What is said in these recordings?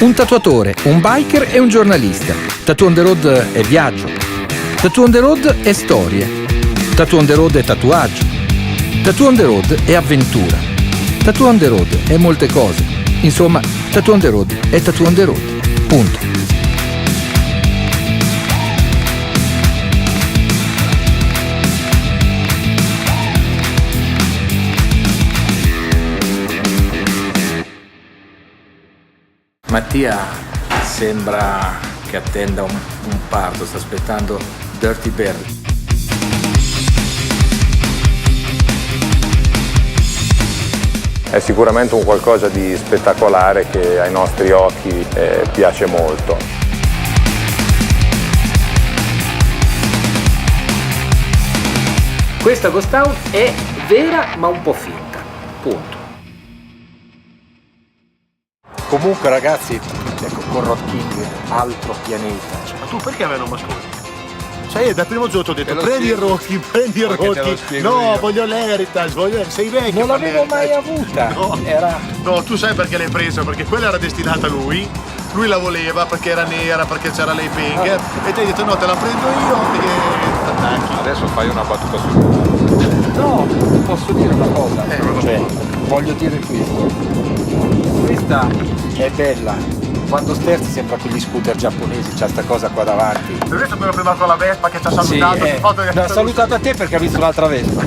Un tatuatore, un biker e un giornalista. Tattoo on the road è viaggio. Tattoo on the road è storie. Tattoo on the road è tatuaggio. Tattoo on the road è avventura. Tattoo on the road è molte cose. Insomma, Tattoo on the road è Tattoo on the road. Punto. Mattia sembra che attenda un parto, sta aspettando Dirty Barry. È sicuramente un qualcosa di spettacolare che ai nostri occhi piace molto. Questa Ghost Town è vera ma un po' finta, punto. Comunque ragazzi, ecco, con Road King, altro pianeta. Ma tu perché a me non mi ascolti? Cioè io dal primo giorno ti ho detto prendi il Rocky, prendi il Rocky. No, voglio l'Heritage, sei vecchio. Non l'avevo mai avuta. No. No, tu sai perché l'hai presa? Perché quella era destinata a lui la voleva perché era nera, perché c'era lei Finger e ti hai detto no, te la prendo io e t'attacchi. Adesso fai una battuta sul No, posso dire una cosa, cioè, voglio dire questo. Questa è bella. Quando sterzi sembra quegli scooter giapponesi, c'ha sta cosa qua davanti. Hai visto quello prima con la Vespa che ci ha salutato? Ha salutato a te perché ha visto l'altra Vespa.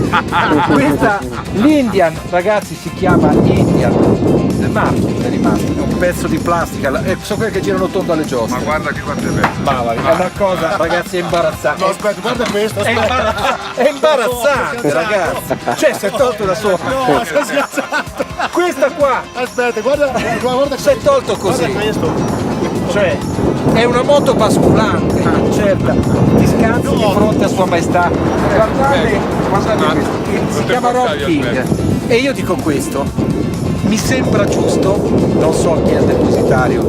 Questa, l'Indian, ragazzi, si chiama Indian. È rimasto, è un pezzo di plastica, sono quelle che girano tondo alle giostre. Ma guarda che quanto è bello. Ma è una cosa, ragazzi, è imbarazzante. No, aspetta, guarda questo, aspetta. È imbarazzante, ragazzi. Cioè, si è tolto da sopra. No, si è schiacciato. Questa qua. Aspetta, guarda Si è tolto così. Guarda questo. Cioè, è una moto basculante, certa, ti scansi di fronte a Sua Maestà. Guardate questo, si chiama Road King. E io dico questo, mi sembra giusto, non so chi è il depositario,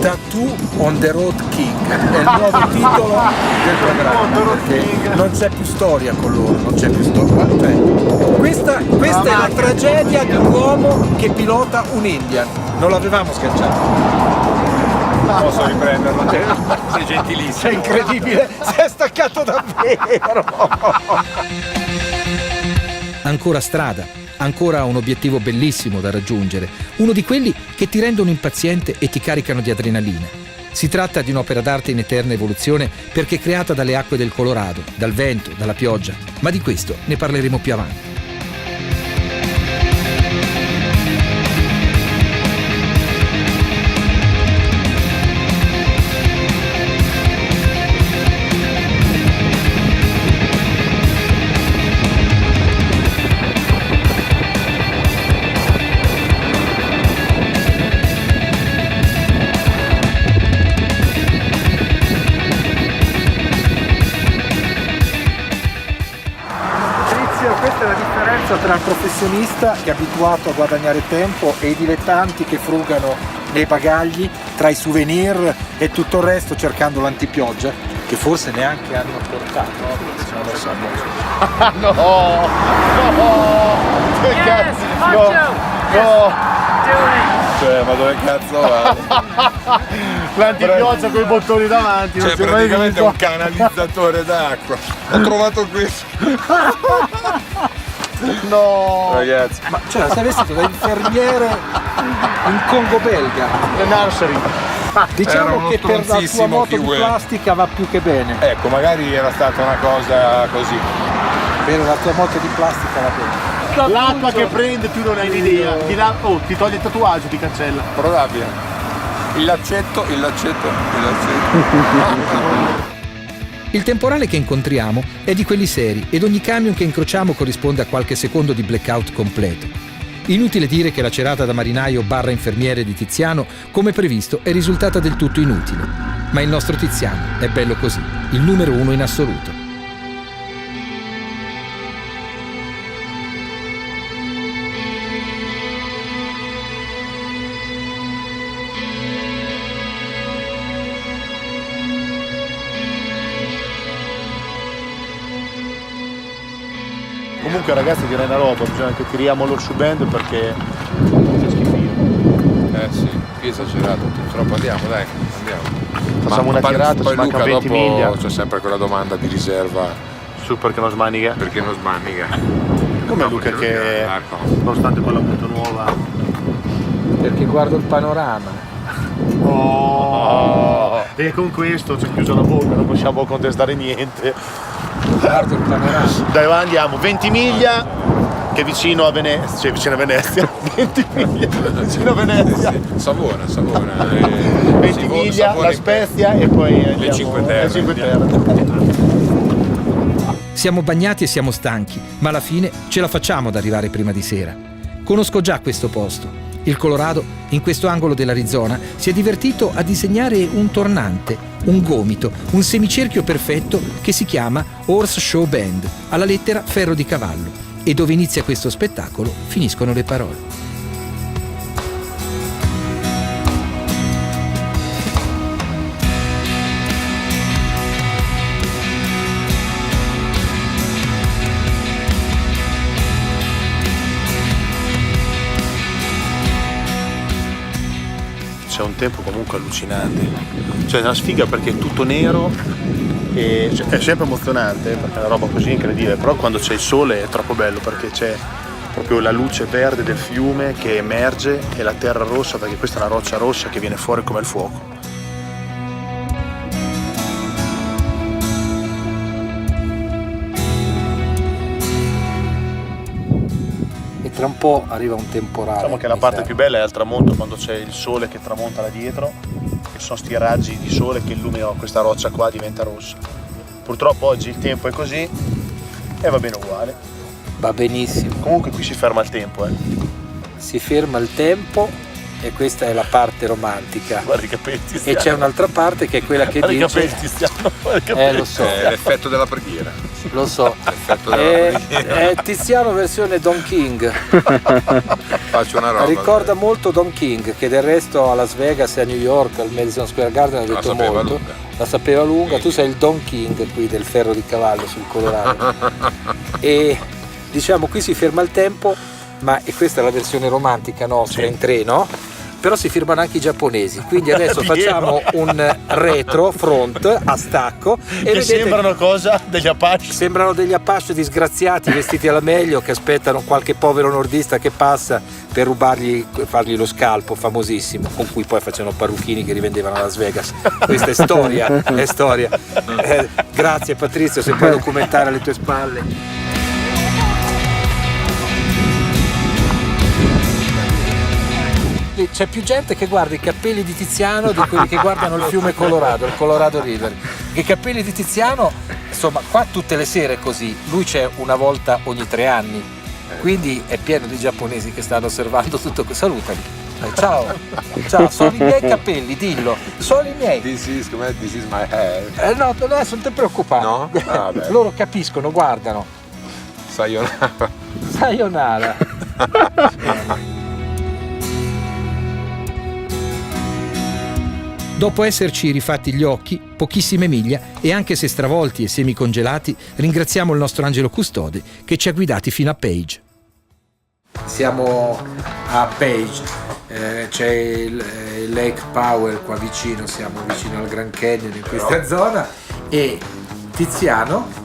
Tattoo on the Road King, è il nuovo titolo del programma, perché non c'è più storia con loro, non c'è più storia. Cioè, questa è la tragedia di un uomo che pilota un Indian, non l'avevamo schiacciato. Posso riprenderlo? Sei gentilissimo. È incredibile, si è staccato davvero. Ancora strada, ancora un obiettivo bellissimo da raggiungere, uno di quelli che ti rendono impaziente e ti caricano di adrenalina. Si tratta di un'opera d'arte in eterna evoluzione perché creata dalle acque del Colorado, dal vento, dalla pioggia, ma di questo ne parleremo più avanti. Questa è la differenza tra il professionista che è abituato a guadagnare tempo e i dilettanti che frugano nei bagagli tra i souvenir e tutto il resto cercando l'antipioggia che forse neanche hanno portato. Non lo so. No! Che cazzo! No! Cioè, ma dove cazzo va? L'antipioggia con i bottoni davanti. Cioè, praticamente è un canalizzatore d'acqua. Ho trovato questo. No! Ragazzi. Ma cioè, sei vestito da infermiere in Congo belga. Le nursery. Era Diciamo uno che per la tua stronzissimo moto di kiwi. plastica va più che bene. Ecco, magari era stata una cosa così. Per la tua moto di plastica va bene. L'acqua che prende tu non hai un'idea. Ti toglie il tatuaggio, ti cancella. Probabile. Il laccetto. Il temporale che incontriamo è di quelli seri ed ogni camion che incrociamo corrisponde a qualche secondo di blackout completo. Inutile dire che la cerata da marinaio barra infermiere di Tiziano, come previsto, è risultata del tutto inutile. Ma il nostro Tiziano è bello così, il numero uno in assoluto. Comunque ragazzi direi una roba, bisogna che tiriamo l'Orsuband perché c'è schifino. sì, qui è esagerato, troppo. Andiamo, dai, andiamo. Facciamo una tirata, poi ci mancano Luca 20 dopo miglia. c'è sempre quella domanda di riserva. Su perché non smanica? Perché non smanniga? Come Luca che nonostante quella moto nuova. Perché guardo il panorama. E con questo ci è chiusa la bocca, non possiamo contestare niente. Guardo il panorama. Dai, va, andiamo, 20 miglia che è vicino a Venezia, cioè vicino a Venezia, 20 miglia vicino a Venezia. Savona. 20 miglia, La Spezia e poi andiamo, le Cinque Terre. le Cinque Terre. Siamo bagnati e siamo stanchi, ma alla fine ce la facciamo ad arrivare prima di sera. Conosco già questo posto. Il Colorado, in questo angolo dell'Arizona, si è divertito a disegnare un tornante, un gomito, un semicerchio perfetto che si chiama Horse Show Bend, alla lettera ferro di cavallo, e dove inizia questo spettacolo finiscono le parole. C'è un tempo comunque allucinante, cioè è una sfiga perché è tutto nero e cioè, è sempre emozionante perché è una roba così incredibile, però quando c'è il sole è troppo bello perché c'è proprio la luce verde del fiume che emerge e la terra rossa, perché questa è una roccia rossa che viene fuori come il fuoco. Tra un po' arriva un temporale. Diciamo che la parte più bella è al tramonto, quando c'è il sole che tramonta là dietro e sono sti raggi di sole che illuminano questa roccia qua, diventa rossa. Purtroppo oggi il tempo è così e va bene uguale. Va benissimo. Comunque qui si ferma il tempo, Si ferma il tempo e questa è la parte romantica. Guarda i capelli ti E stiano. c'è un'altra parte che è quella che Guarda i dice... capelli ti stiano. Guarda i capelli. Lo so. È l'effetto della preghiera. Lo so. L'effetto della preghiera. È Tiziano versione Don King. Faccio una roba. Ricorda molto Don King, che del resto a Las Vegas e a New York al Madison Square Garden ha detto sapeva molto. lunga. La sapeva lunga. Tu sei il Don King qui del ferro di cavallo sul Colorado. E diciamo qui si ferma il tempo, ma e questa è la versione romantica nostra, Sì. in treno. Però si firmano anche i giapponesi, quindi adesso Pieno. facciamo un retro front a stacco e Che vedete, sembrano cosa? Degli Apache. sembrano degli Apache disgraziati vestiti alla meglio che aspettano qualche povero nordista che passa per fargli lo scalpo famosissimo con cui poi facevano parrucchini che rivendevano a Las Vegas. Questa è storia, è storia. Grazie Patrizio, se puoi documentare alle tue spalle. C'è più gente che guarda i capelli di Tiziano di quelli che guardano il fiume Colorado, il Colorado River. I capelli di Tiziano, insomma, qua tutte le sere è così, lui c'è una volta ogni 3 anni, quindi è pieno di giapponesi che stanno osservando tutto questo. Salutali. Ciao, ciao, sono i miei capelli, dillo, sono i miei. This is my hair. No, adesso non ti preoccupare. No? Ah, beh. Loro capiscono, guardano. Sayonara. Sayonara. Dopo esserci rifatti gli occhi, pochissime miglia, e anche se stravolti e semicongelati, ringraziamo il nostro angelo custode che ci ha guidati fino a Page. Siamo a Page, c'è il Lake Powell qua vicino, siamo vicino al Grand Canyon in questa zona, e Tiziano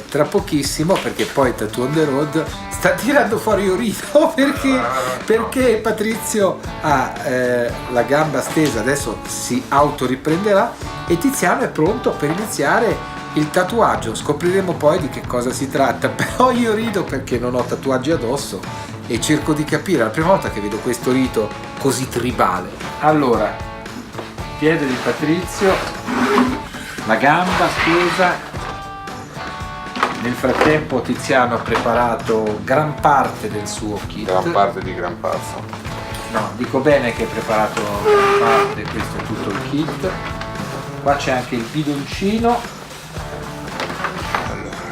tra pochissimo, perché poi Tattoo on the Road sta tirando fuori Iorido perché Patrizio ha la gamba stesa, adesso si autoriprenderà e Tiziano è pronto per iniziare il tatuaggio. Scopriremo poi di che cosa si tratta, però io rido perché non ho tatuaggi addosso e cerco di capire, è la prima volta che vedo questo rito così tribale. Allora, piede di Patrizio, la gamba stesa. Nel frattempo Tiziano ha preparato gran parte del suo kit. Gran parte di gran passo. No, dico bene che hai preparato gran parte, questo è tutto il kit. Qua c'è anche il bidoncino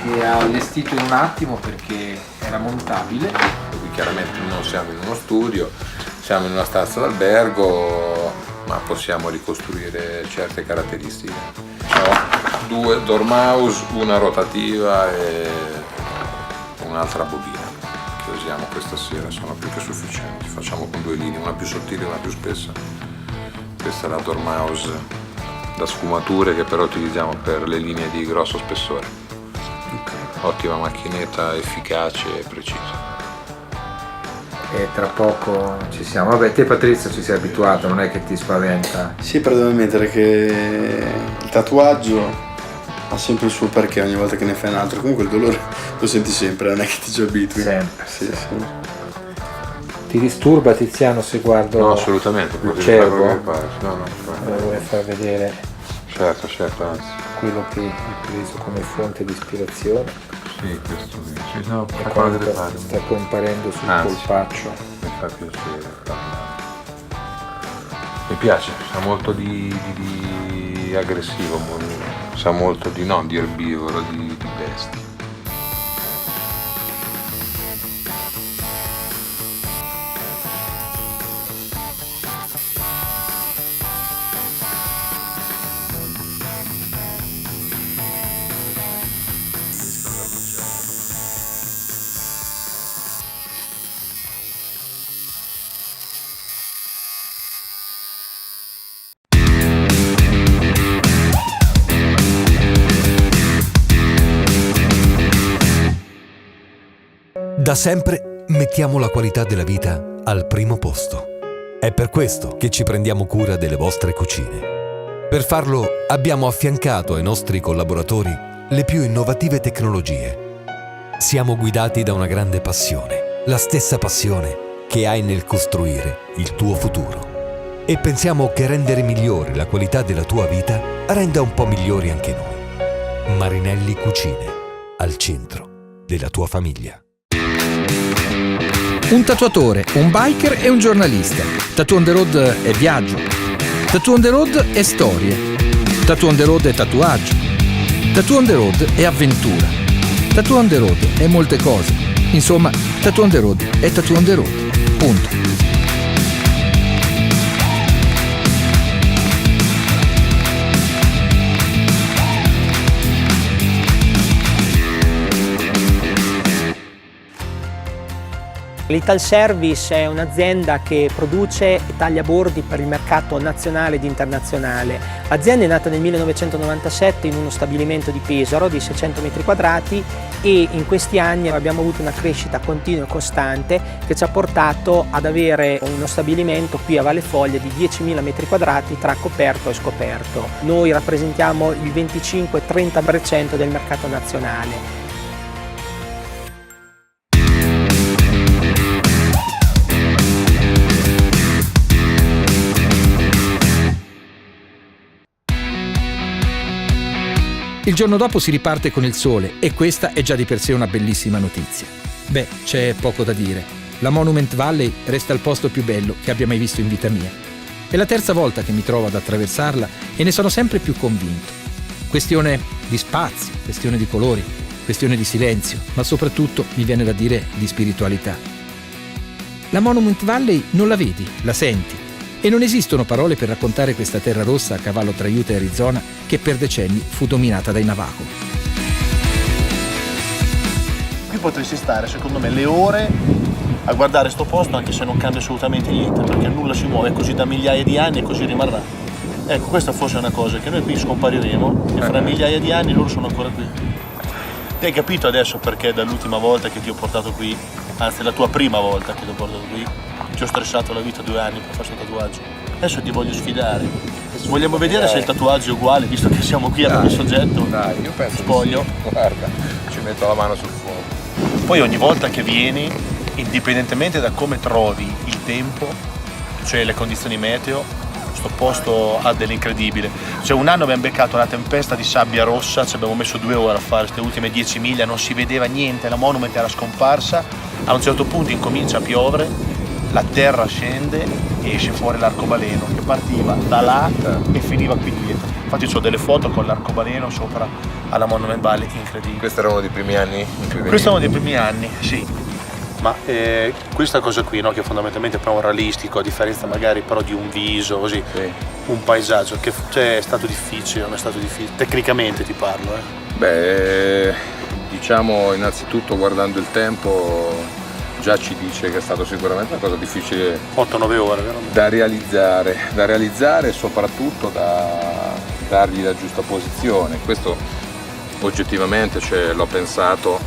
che ha allestito in un attimo perché era montabile. Qui chiaramente non siamo in uno studio, siamo in una stanza d'albergo, ma possiamo ricostruire certe caratteristiche. Ho 2 Dormouse, una rotativa e un'altra bobina. che usiamo questa sera sono più che sufficienti. Facciamo con 2 linee, una più sottile e una più spessa. Questa è la Dormouse da sfumature che però utilizziamo per le linee di grosso spessore. Ottima macchinetta, efficace e precisa. E tra poco ci siamo. Vabbè, te Patrizio ci sei abituato, non è che ti spaventa? Sì, praticamente, perché il tatuaggio ha sempre il suo perché ogni volta che ne fai un altro. Comunque il dolore lo senti sempre, non è che ti ci abitui. Sempre. Sì. Ti disturba, Tiziano, se guardo? No, assolutamente. Il cervo? No, Vuoi far vedere certo, anzi. quello che hai preso come fonte di ispirazione? Sì, questo sì, no, E quanto sta comparendo sul polpaccio? Mi fa piacere. Mi piace, sa molto di aggressivo, sa molto di non di erbivoro, di bestia. Da sempre mettiamo la qualità della vita al primo posto. È per questo che ci prendiamo cura delle vostre cucine. Per farlo abbiamo affiancato ai nostri collaboratori le più innovative tecnologie. Siamo guidati da una grande passione, la stessa passione che hai nel costruire il tuo futuro. E pensiamo che rendere migliore la qualità della tua vita renda un po' migliori anche noi. Marinelli Cucine, al centro della tua famiglia. Un tatuatore, un biker e un giornalista. Tattoo on the Road è viaggio. Tattoo on the Road è storie. Tattoo on the Road è tatuaggio. Tattoo on the Road è avventura. Tattoo on the Road è molte cose. Insomma, Tattoo on the Road è Tattoo on the Road. Punto. L'Italservice è un'azienda che produce e taglia bordi per il mercato nazionale ed internazionale. L'azienda è nata nel 1997 in uno stabilimento di Pesaro di 600 metri quadrati e in questi anni abbiamo avuto una crescita continua e costante che ci ha portato ad avere uno stabilimento qui a Valle Foglia di 10.000 metri quadrati tra coperto e scoperto. Noi rappresentiamo il 25-30% del mercato nazionale. Il giorno dopo si riparte con il sole e questa è già di per sé una bellissima notizia. Beh, c'è poco da dire. La Monument Valley resta il posto più bello che abbia mai visto in vita mia. È la terza volta che mi trovo ad attraversarla e ne sono sempre più convinto. Questione di spazi, questione di colori, questione di silenzio, ma soprattutto, mi viene da dire, di spiritualità. La Monument Valley non la vedi, la senti. E non esistono parole per raccontare questa terra rossa a cavallo tra Utah e Arizona che per decenni fu dominata dai Navajo. Qui potresti stare, secondo me, le ore a guardare sto posto anche se non cambia assolutamente niente, perché nulla si muove, è così da migliaia di anni e così rimarrà. Ecco, questa forse è una cosa, che noi qui scompariremo e fra migliaia di anni loro sono ancora qui. Ti hai capito adesso perché dall'ultima volta che ti ho portato qui, anzi la tua prima volta che ti ho portato qui, ti ho stressato la vita 2 anni per fare questo tatuaggio. Adesso ti voglio sfidare. Vogliamo vedere se il tatuaggio è uguale, visto che siamo qui allo stesso oggetto. Dai, io penso spoglio. Sì. Guarda, ci metto la mano sul fuoco. Poi ogni volta che vieni, indipendentemente da come trovi il tempo, cioè le condizioni meteo, questo posto ha dell'incredibile. Cioè un anno abbiamo beccato una tempesta di sabbia rossa, ci abbiamo messo 2 ore a fare queste ultime 10 miglia, non si vedeva niente, la Monument era scomparsa, a un certo punto incomincia a piovere, la terra scende e esce fuori l'arcobaleno che partiva da là e finiva qui dietro. Infatti ho delle foto con l'arcobaleno sopra alla Monument Valley, incredibile. Questo era uno dei primi anni in cui venivi? Questo è uno dei primi anni, sì. Ma questa cosa qui, no, che fondamentalmente è però un realistico, a differenza magari però di un viso, così, sì. Un paesaggio che è stato difficile, non è stato difficile, tecnicamente ti parlo. Beh, diciamo innanzitutto guardando il tempo, già ci dice che è stato sicuramente una cosa difficile 8-9 ore, veramente. da realizzare e soprattutto da dargli la giusta posizione. Questo oggettivamente l'ho pensato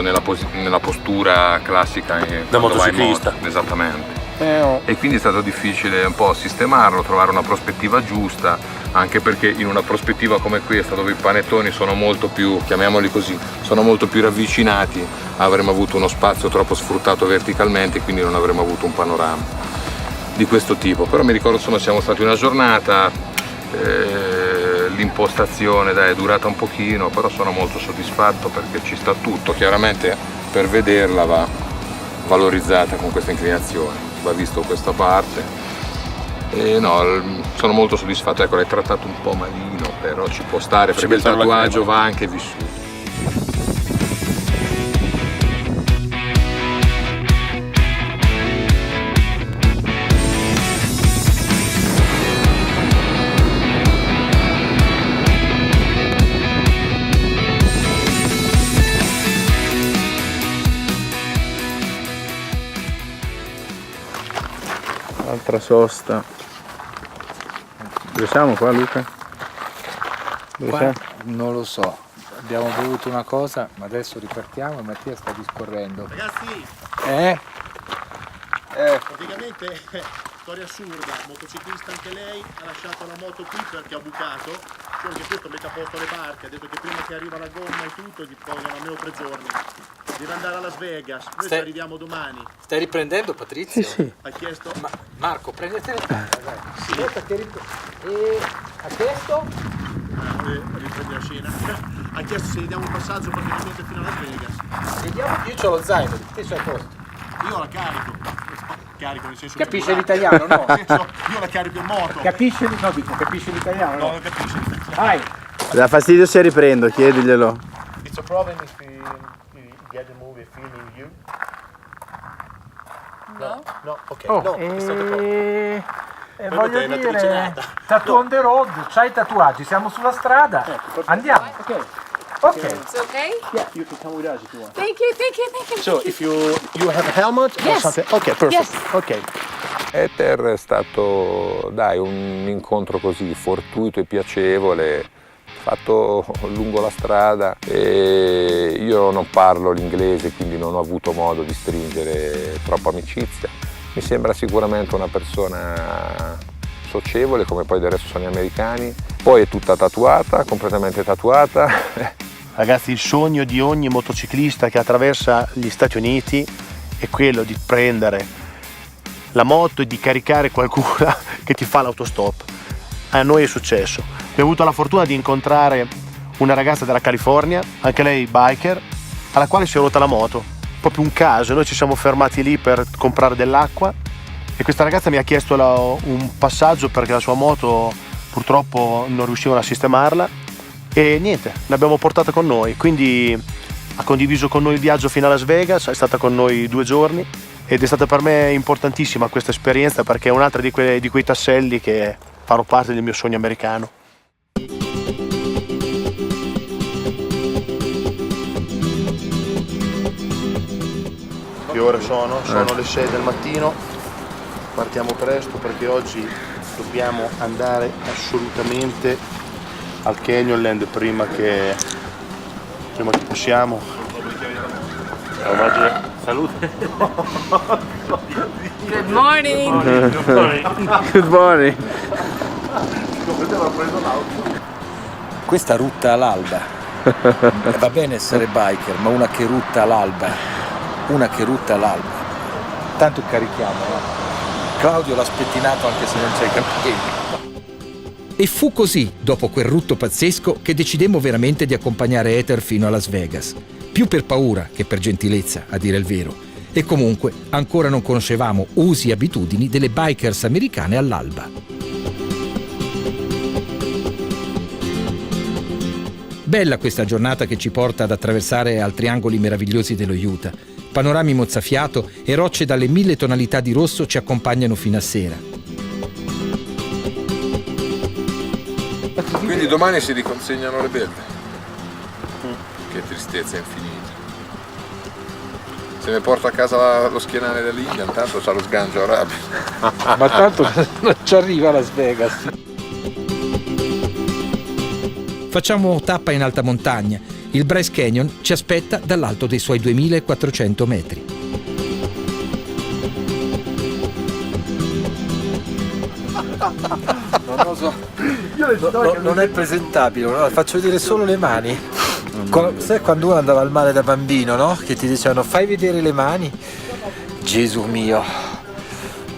nella postura classica da motociclista. Esattamente. E quindi è stato difficile un po' sistemarlo, trovare una prospettiva giusta, anche perché in una prospettiva come questa, dove i panettoni sono molto più, chiamiamoli così, sono molto più ravvicinati, avremmo avuto uno spazio troppo sfruttato verticalmente, quindi non avremmo avuto un panorama di questo tipo. Però mi ricordo, insomma, siamo stati una giornata, l'impostazione è durata un pochino, però sono molto soddisfatto perché ci sta tutto. Chiaramente per vederla va valorizzata con questa inclinazione, va visto questa parte. E no, sono molto soddisfatto. Ecco, l'hai trattato un po' malino, però ci può stare perché il tatuaggio va anche vissuto. Altra sosta. Dove siamo qua, Luca? Dove Qua siamo? non lo so, abbiamo bevuto una cosa, ma adesso ripartiamo e Mattia sta discorrendo. Ragazzi, praticamente storia assurda, motociclista anche lei, ha lasciato la moto qui perché ha bucato, solo che questo mette a posto le barche, ha detto che prima che arriva la gomma e tutto gli vogliono almeno 3 giorni. Deve andare a Las Vegas, noi ci arriviamo domani. Stai riprendendo, Patrizio? Sì. Ha chiesto? Marco, prendete le Sì. E ha chiesto? Riprendi la scena. Ha chiesto se gli diamo un passaggio praticamente fino a Las Vegas. Vediamo, io c'ho lo zaino, te c'hai posto. Io la carico. Carico nel senso Capisce che l'italiano, no? Io la carico in moto. Capisce l'italiano? No, non capisce. Vai! Dà fastidio se riprendo, chiediglielo. It's a problem if you get the movie filming you. No? No, ok. No, è stato poco. Voglio dire, tattoo on the road, c'hai i tatuaggi, siamo sulla strada, andiamo. Ok. It's okay? Yeah, you can come with us if you want. Thank you. So, if you have a helmet or Yes. something. Okay, perfect. Yes. Okay. Ether è stato, un incontro così fortuito e piacevole, fatto lungo la strada, e io non parlo l'inglese, quindi non ho avuto modo di stringere troppa amicizia. Mi sembra sicuramente una persona socievole, come poi del resto sono gli americani. Poi è tutta tatuata, completamente tatuata. Ragazzi, il sogno di ogni motociclista che attraversa gli Stati Uniti è quello di prendere la moto e di caricare qualcuno che ti fa l'autostop. A noi è successo. Abbiamo avuto la fortuna di incontrare una ragazza della California, anche lei biker, alla quale si è rotta la moto. Proprio un caso, noi ci siamo fermati lì per comprare dell'acqua e questa ragazza mi ha chiesto un passaggio perché la sua moto purtroppo non riuscivano a sistemarla e niente, l'abbiamo portata con noi, quindi ha condiviso con noi il viaggio fino a Las Vegas, è stata con noi 2 giorni ed è stata per me importantissima questa esperienza perché è un'altra di quei tasselli che fanno parte del mio sogno americano. Che ore sono? Sono le 6 del mattino, partiamo presto perché oggi dobbiamo andare assolutamente al Canyonland prima che possiamo. Salute. Good morning. Good morning. Questa rutta all'alba. Va bene essere biker, ma una che rutta all'alba. Tanto carichiamo. Claudio l'ha spettinato anche se non c'è i capelli. E fu così, dopo quel rutto pazzesco, che decidemmo veramente di accompagnare Ether fino a Las Vegas. Più per paura che per gentilezza, a dire il vero. E comunque ancora non conoscevamo usi e abitudini delle bikers americane all'alba. Bella questa giornata che ci porta ad attraversare altri angoli meravigliosi dello Utah. Panorami mozzafiato e rocce dalle 1000 tonalità di rosso ci accompagnano fino a sera. Quindi domani si riconsegnano le belve. Che tristezza infinita. Se mi porto a casa lo schienale dell'India, intanto c'ha lo sgancio rapido. Ma tanto non ci arriva a Las Vegas. Facciamo tappa in alta montagna. Il Bryce Canyon ci aspetta dall'alto dei suoi 2400 metri. Non lo so. Non è presentabile, no? Faccio vedere solo le mani. Sai quando uno andava al mare da bambino, no? Che ti dicevano fai vedere le mani? Gesù mio,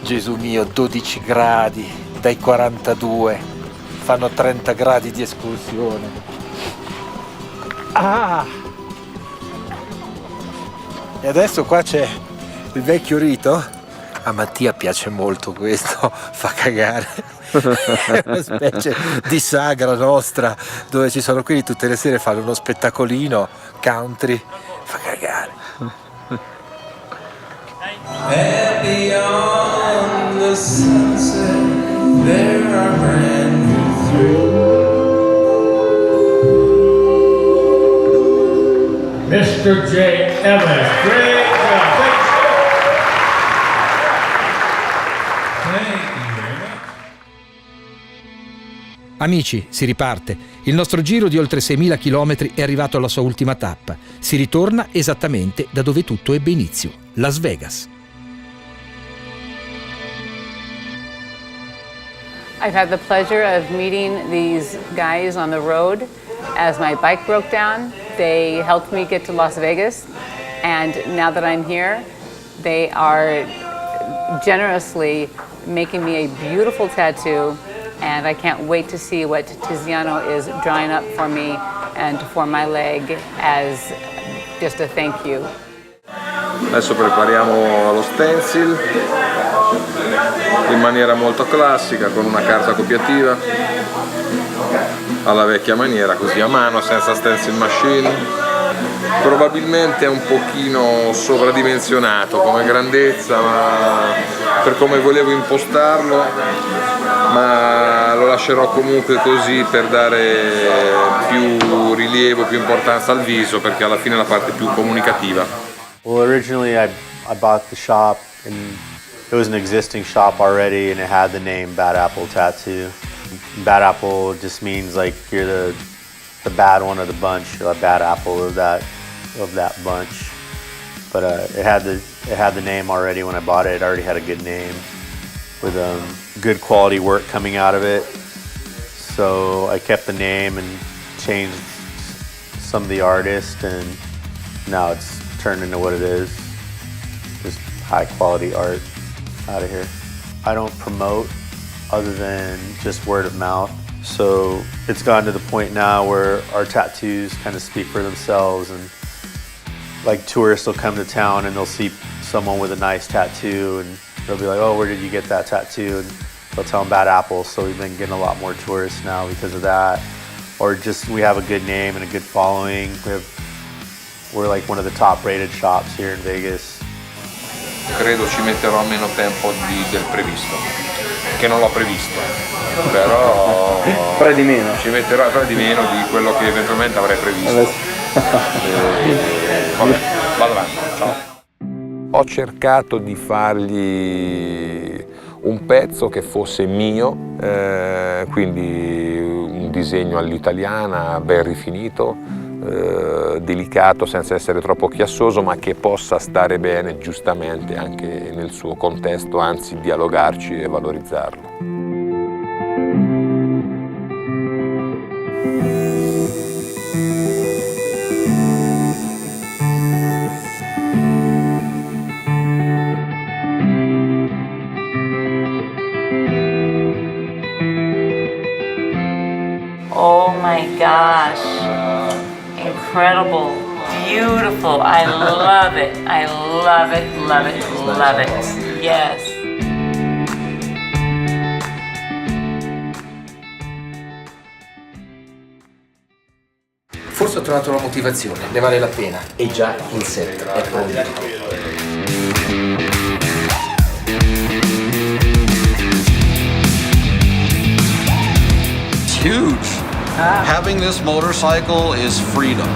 12 gradi dai 42, fanno 30 gradi di escursione. Ah! E adesso qua c'è il vecchio rito. A Mattia piace molto questo, fa cagare. È una specie di sagra nostra dove ci sono quelli tutte le sere fanno uno spettacolino country, fa cagare. And beyond the sunset there are brand new thrills. Mr. J. Evans, great job. Amici, si riparte. Il nostro giro di oltre 6.000 km è arrivato alla sua ultima tappa. Si ritorna esattamente da dove tutto ebbe inizio, Las Vegas. I've had the pleasure of meeting these guys on the road. As my bike broke down, they helped me get to Las Vegas. And now that I'm here, they are generously making me a beautiful tattoo. And I can't wait to see what Tiziano is drawing up for me and for my leg as just a thank you. Adesso prepariamo lo stencil in maniera molto classica con una carta copiativa alla vecchia maniera, così a mano, senza stencil machine. Probabilmente è un pochino sovradimensionato come grandezza, ma per come volevo impostarlo, ma lo lascerò comunque così per dare più rilievo, più importanza al viso, perché alla fine è la parte più comunicativa. Well, originally I bought the shop and it was an existing shop already and it had the name Bad Apple Tattoo. Bad Apple just means like you're the bad one of the bunch, a bad apple of that bunch. But it had the name already when I bought it. It already had a good name with good quality work coming out of it. So I kept the name and changed some of the artists, and now it's turned into what it is. Just high quality art out of here. I don't promote other than just word of mouth. So it's gotten to the point now where our tattoos kind of speak for themselves, and like tourists will come to town and they'll see someone with a nice tattoo and they'll be like, oh, where did you get that tattoo? And they'll tell them Bad Apple. So we've been getting a lot more tourists now because of that. Or just we have a good name and a good following. We're like one of the top rated shops here in Vegas. Credo ci metterò meno tempo del previsto, che non l'ho previsto, però Fra di meno. ci metterò fra di meno di quello che eventualmente avrei previsto. Vabbè, vado avanti, ciao. Ho cercato di fargli un pezzo che fosse mio, quindi un disegno all'italiana, ben rifinito, delicato senza essere troppo chiassoso, ma che possa stare bene giustamente anche nel suo contesto, anzi dialogarci e valorizzarlo. Oh my gosh, incredible, beautiful, I love it, I love it, love it, love it, yes. Forse ho trovato la motivazione, ne vale la pena. E già il set è pronto. Huge. Having this motorcycle is freedom.